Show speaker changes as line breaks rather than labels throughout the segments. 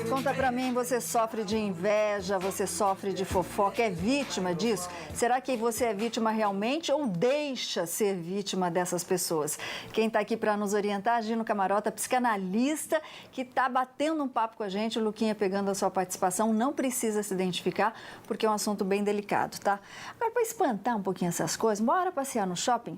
Conta pra mim, você sofre de inveja, você sofre de fofoca, é vítima disso? Será que você é vítima realmente ou deixa ser vítima dessas pessoas? Quem tá aqui para nos orientar, Gino Camarota, psicanalista, que tá batendo um papo com a gente, o Luquinha pegando a sua participação, não precisa se identificar, porque é um assunto bem delicado, tá? Agora, para espantar um pouquinho essas coisas, bora passear no shopping?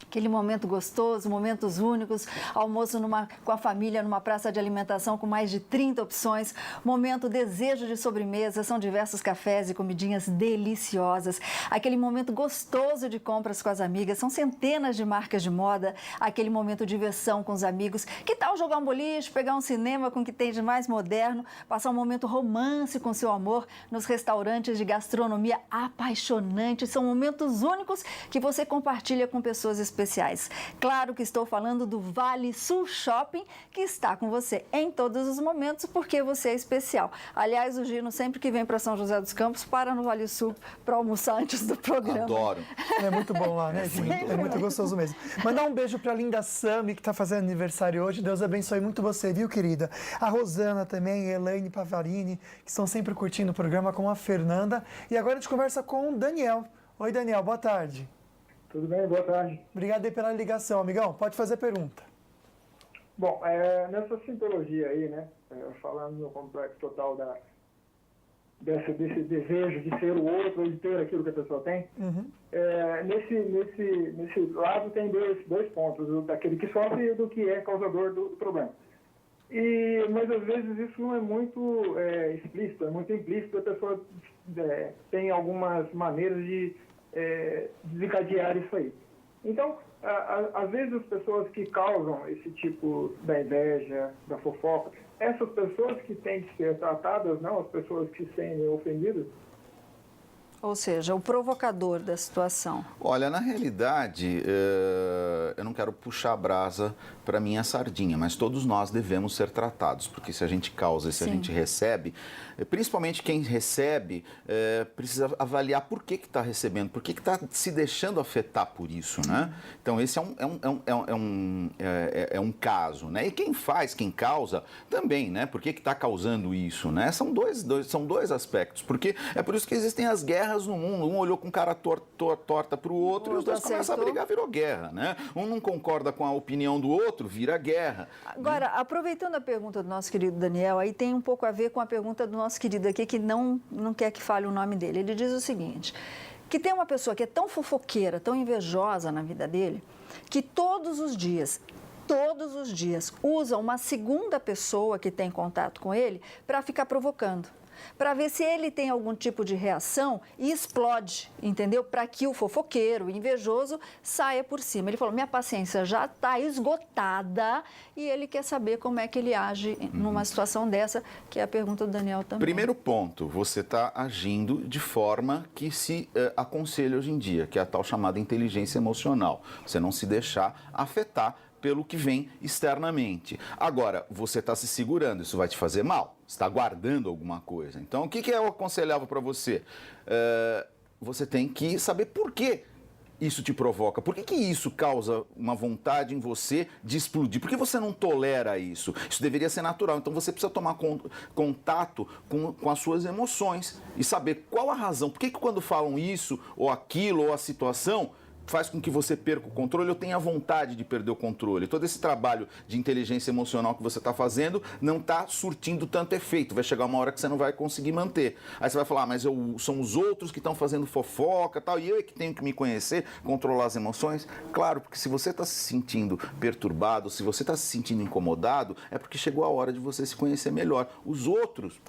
Aquele momento gostoso, momentos únicos, almoço com a família numa praça de alimentação com mais de 30 opções, momento desejo de sobremesa, são diversos cafés e comidinhas deliciosas, aquele momento gostoso de compras com as amigas, são centenas de marcas de moda, aquele momento de diversão com os amigos, que tal jogar um boliche, pegar um cinema com o que tem de mais moderno, passar um momento romance com seu amor nos restaurantes de gastronomia apaixonante, são momentos únicos que você compartilha com pessoas especiais. Claro que estou falando do Vale Sul Shopping, que está com você em todos os momentos, porque você é especial. Aliás, o Gino, sempre que vem para São José dos Campos, para no Vale Sul para almoçar antes do programa.
Adoro.
É muito bom lá, né, Gino? É muito gostoso mesmo. Mandar um beijo para a linda Sami, que está fazendo aniversário hoje. Deus abençoe muito você, viu, querida? A Rosana também, a Elaine Pavarini, que estão sempre curtindo o programa, com a Fernanda. E agora a gente conversa com o Daniel. Oi, Daniel, boa tarde.
Tudo bem? Boa tarde.
Obrigado aí pela ligação, amigão. Pode fazer pergunta.
Bom, nessa sintologia aí, né, falando no complexo total desse desejo de ser o outro ou de ter aquilo que a pessoa tem, nesse lado tem dois pontos, daquele que sofre e do que é causador do problema. Mas às vezes isso não é muito explícito, é muito implícito, a pessoa tem algumas maneiras de desencadear isso aí. Então, às vezes as pessoas que causam esse tipo da inveja, da fofoca, essas pessoas que têm que ser tratadas, não as pessoas que se sentem ofendidas.
Ou seja, o provocador da situação.
Olha, na realidade, eu não quero puxar a brasa para minha sardinha, mas todos nós devemos ser tratados, porque se a gente causa e se a gente recebe, principalmente quem recebe, precisa avaliar por que está recebendo, por que está se deixando afetar por isso, né? Então, esse é um caso, né? E quem causa, também, né? Por que está causando isso, né? São dois aspectos, porque é por isso que existem as guerras no mundo, um olhou com cara torta para o outro e os dois começam a brigar, virou guerra, né? Um não concorda com a opinião do outro, vira guerra.
Agora, aproveitando a pergunta do nosso querido Daniel, aí tem um pouco a ver com a pergunta do nosso querido aqui, que não quer que fale o nome dele. Ele diz o seguinte, que tem uma pessoa que é tão fofoqueira, tão invejosa na vida dele, que todos os dias usa uma segunda pessoa que tem contato com ele para ficar provocando, para ver se ele tem algum tipo de reação e explode, entendeu? Para que o fofoqueiro, o invejoso, saia por cima. Ele falou, minha paciência já está esgotada e ele quer saber como é que ele age numa situação dessa, que é a pergunta do Daniel também.
Primeiro ponto, você está agindo de forma que se aconselha hoje em dia, que é a tal chamada inteligência emocional. Você não se deixar afetar pelo que vem externamente. Agora, você está se segurando, isso vai te fazer mal, está guardando alguma coisa. Então, o que eu aconselhava para você? Você tem que saber por que isso te provoca, por que isso causa uma vontade em você de explodir, por que você não tolera isso? Isso deveria ser natural, então você precisa tomar contato com as suas emoções e saber qual a razão, por que quando falam isso, ou aquilo, ou a situação, faz com que você perca o controle ou tenha vontade de perder o controle. Todo esse trabalho de inteligência emocional que você está fazendo não está surtindo tanto efeito. Vai chegar uma hora que você não vai conseguir manter. Aí você vai falar, mas são os outros que estão fazendo fofoca e tal, e eu é que tenho que me conhecer, controlar as emoções? Claro, porque se você está se sentindo perturbado, se você está se sentindo incomodado, é porque chegou a hora de você se conhecer melhor. Os outros...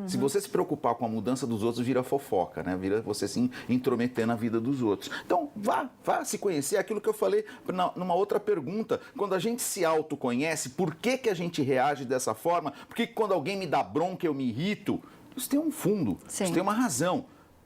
Se você se preocupar com a mudança dos outros, vira fofoca, né? Vira você se intrometer na vida dos outros. Então, vá se conhecer. Aquilo que eu falei numa outra pergunta. Quando a gente se autoconhece, por que a gente reage dessa forma? Por que quando alguém me dá bronca, eu me irrito? Isso tem um fundo, isso tem uma razão.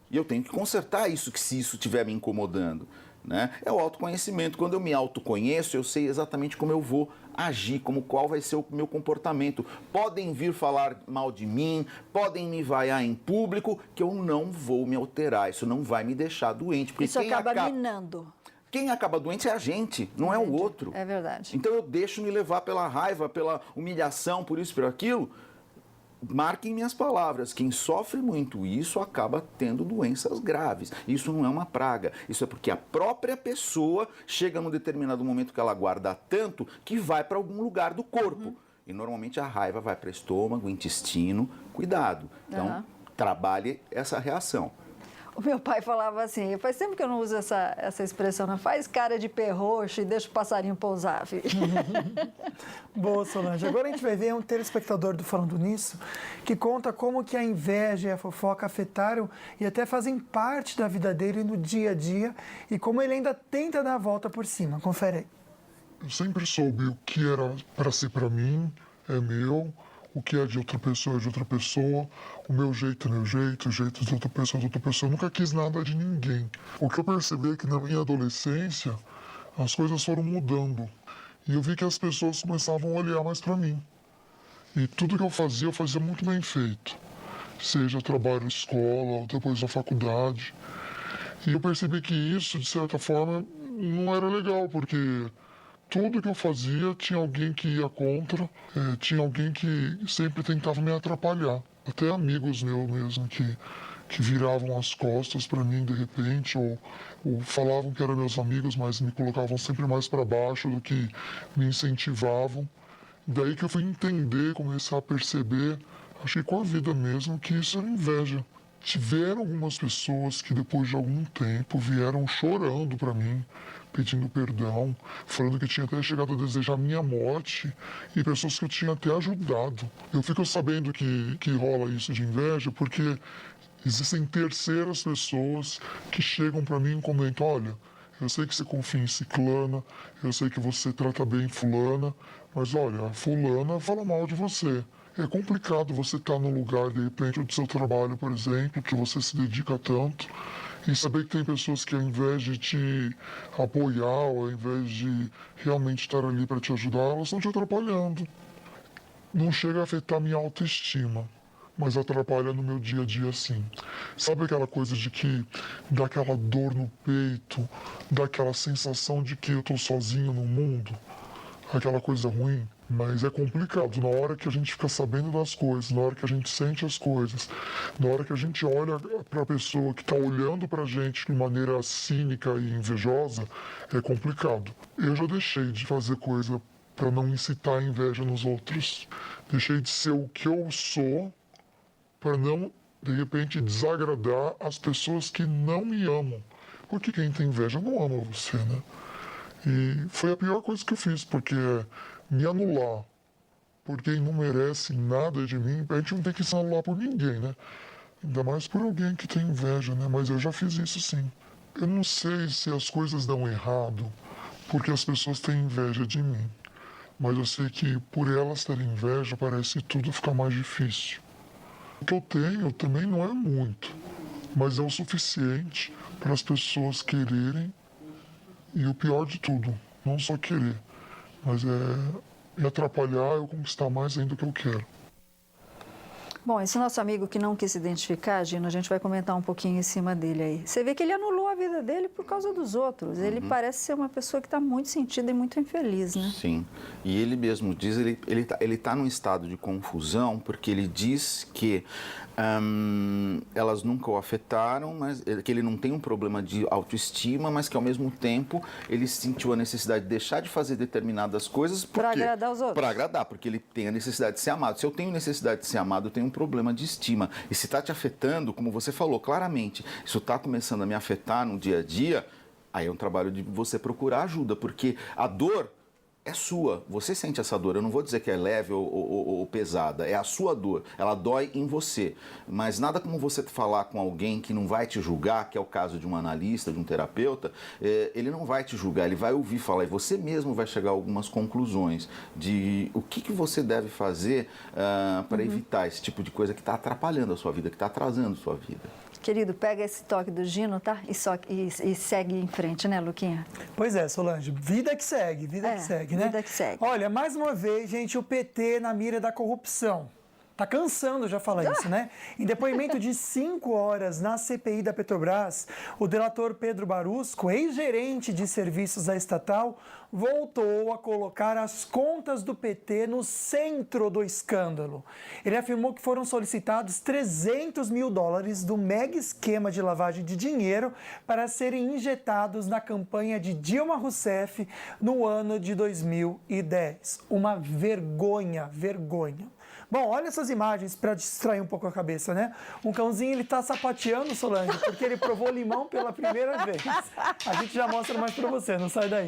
E eu tenho que consertar isso, se isso estiver me incomodando. Né? É o autoconhecimento. Quando eu me autoconheço, eu sei exatamente como eu vou agir, qual vai ser o meu comportamento. Podem vir falar mal de mim, podem me vaiar em público, que eu não vou me alterar. Isso não vai me deixar doente. Porque
isso acaba minando.
Quem acaba doente é a gente, não é o outro.
É verdade.
Então eu deixo me levar pela raiva, pela humilhação, por isso, por aquilo. marquem minhas palavras, quem sofre muito isso acaba tendo doenças graves. Isso não é uma praga, isso é porque a própria pessoa chega num determinado momento que ela guarda tanto que vai para algum lugar do corpo. E normalmente a raiva vai para estômago, intestino, cuidado. Então, trabalhe essa reação.
O meu pai falava assim, faz tempo que eu não uso essa expressão, não faz cara de perroxo e deixa o passarinho pousar, filho.
Boa, Solange. Agora a gente vai ver um telespectador do Falando Nisso que conta como que a inveja e a fofoca afetaram e até fazem parte da vida dele no dia a dia e como ele ainda tenta dar a volta por cima. Confere aí.
Eu sempre soube o que era para ser para mim, é meu. O que é de outra pessoa é de outra pessoa. O meu jeito é meu jeito, o jeito de outra pessoa é de outra pessoa. Eu nunca quis nada de ninguém. O que eu percebi é que na minha adolescência as coisas foram mudando. E eu vi que as pessoas começavam a olhar mais para mim. E tudo que eu fazia muito bem feito. Seja trabalho na escola, ou depois na faculdade. E eu percebi que isso, de certa forma, não era legal, porque tudo que eu fazia tinha alguém que ia contra, tinha alguém que sempre tentava me atrapalhar. Até amigos meus mesmo que viravam as costas para mim de repente, ou falavam que eram meus amigos, mas me colocavam sempre mais para baixo do que me incentivavam. Daí que eu fui entender, começar a perceber, achei com a vida mesmo, que isso era inveja. Tiveram algumas pessoas que depois de algum tempo vieram chorando para mim, pedindo perdão, falando que tinha até chegado a desejar minha morte e pessoas que eu tinha até ajudado. Eu fico sabendo que rola isso de inveja porque existem terceiras pessoas que chegam para mim e comentam, olha, eu sei que você confia em ciclana, eu sei que você trata bem fulana, mas olha, a fulana fala mal de você. É complicado você estar num lugar, de repente, do seu trabalho, por exemplo, que você se dedica tanto, e saber que tem pessoas que, ao invés de te apoiar, ou ao invés de realmente estar ali para te ajudar, elas estão te atrapalhando. Não chega a afetar minha autoestima, mas atrapalha no meu dia a dia, sim. Sabe aquela coisa de que dá aquela dor no peito, dá aquela sensação de que eu estou sozinho no mundo? Aquela coisa ruim? Mas é complicado, na hora que a gente fica sabendo das coisas, na hora que a gente sente as coisas, na hora que a gente olha para a pessoa que está olhando para a gente de maneira cínica e invejosa, é complicado. Eu já deixei de fazer coisa para não incitar a inveja nos outros. Deixei de ser o que eu sou para não, de repente, desagradar as pessoas que não me amam. Porque quem tem inveja não ama você, né? E foi a pior coisa que eu fiz, porque me anular por quem não merece nada de mim, a gente não tem que se anular por ninguém, né? Ainda mais por alguém que tem inveja, né? Mas eu já fiz isso sim. Eu não sei se as coisas dão errado porque as pessoas têm inveja de mim. Mas eu sei que por elas terem inveja, parece que tudo fica mais difícil. O que eu tenho também não é muito, mas é o suficiente para as pessoas quererem. E o pior de tudo, não só querer, mas me atrapalhar eu conquistar mais ainda do que eu quero.
Bom, esse nosso amigo que não quis se identificar, Gino, a gente vai comentar um pouquinho em cima dele aí. Você vê que ele anulou a vida dele por causa dos outros. Ele parece ser uma pessoa que está muito sentida e muito infeliz, né?
Sim. E ele mesmo diz, ele tá num estado de confusão, porque ele diz que elas nunca o afetaram, mas que ele não tem um problema de autoestima, mas que ao mesmo tempo ele sentiu a necessidade de deixar de fazer determinadas coisas
para agradar os outros.
Para agradar, porque ele tem a necessidade de ser amado. Se eu tenho necessidade de ser amado, eu tenho um problema de estima. E se está te afetando, como você falou claramente, isso está começando a me afetar no dia a dia, aí é um trabalho de você procurar ajuda, porque a dor é sua, você sente essa dor. Eu não vou dizer que é leve ou pesada, é a sua dor, ela dói em você. Mas nada como você falar com alguém que não vai te julgar, que é o caso de um analista, de um terapeuta, ele não vai te julgar, ele vai ouvir falar e você mesmo vai chegar a algumas conclusões de o que você deve fazer para evitar esse tipo de coisa que está atrapalhando a sua vida, que está atrasando a sua vida.
Querido, pega esse toque do Gino, tá? E segue em frente, né, Luquinha?
Pois é, Solange, vida que segue, né?
Vida que segue.
Olha, mais uma vez, gente, o PT na mira da corrupção. Tá cansando já falar isso, né? Em depoimento de 5 horas na CPI da Petrobras, o delator Pedro Barusco, ex-gerente de serviços da estatal, voltou a colocar as contas do PT no centro do escândalo. Ele afirmou que foram solicitados 300 mil dólares do mega esquema de lavagem de dinheiro para serem injetados na campanha de Dilma Rousseff no ano de 2010. Uma vergonha, vergonha. Bom, olha essas imagens para distrair um pouco a cabeça, né? Um cãozinho, ele tá sapateando, Solange, porque ele provou limão pela primeira vez. A gente já mostra mais para você, não sai daí.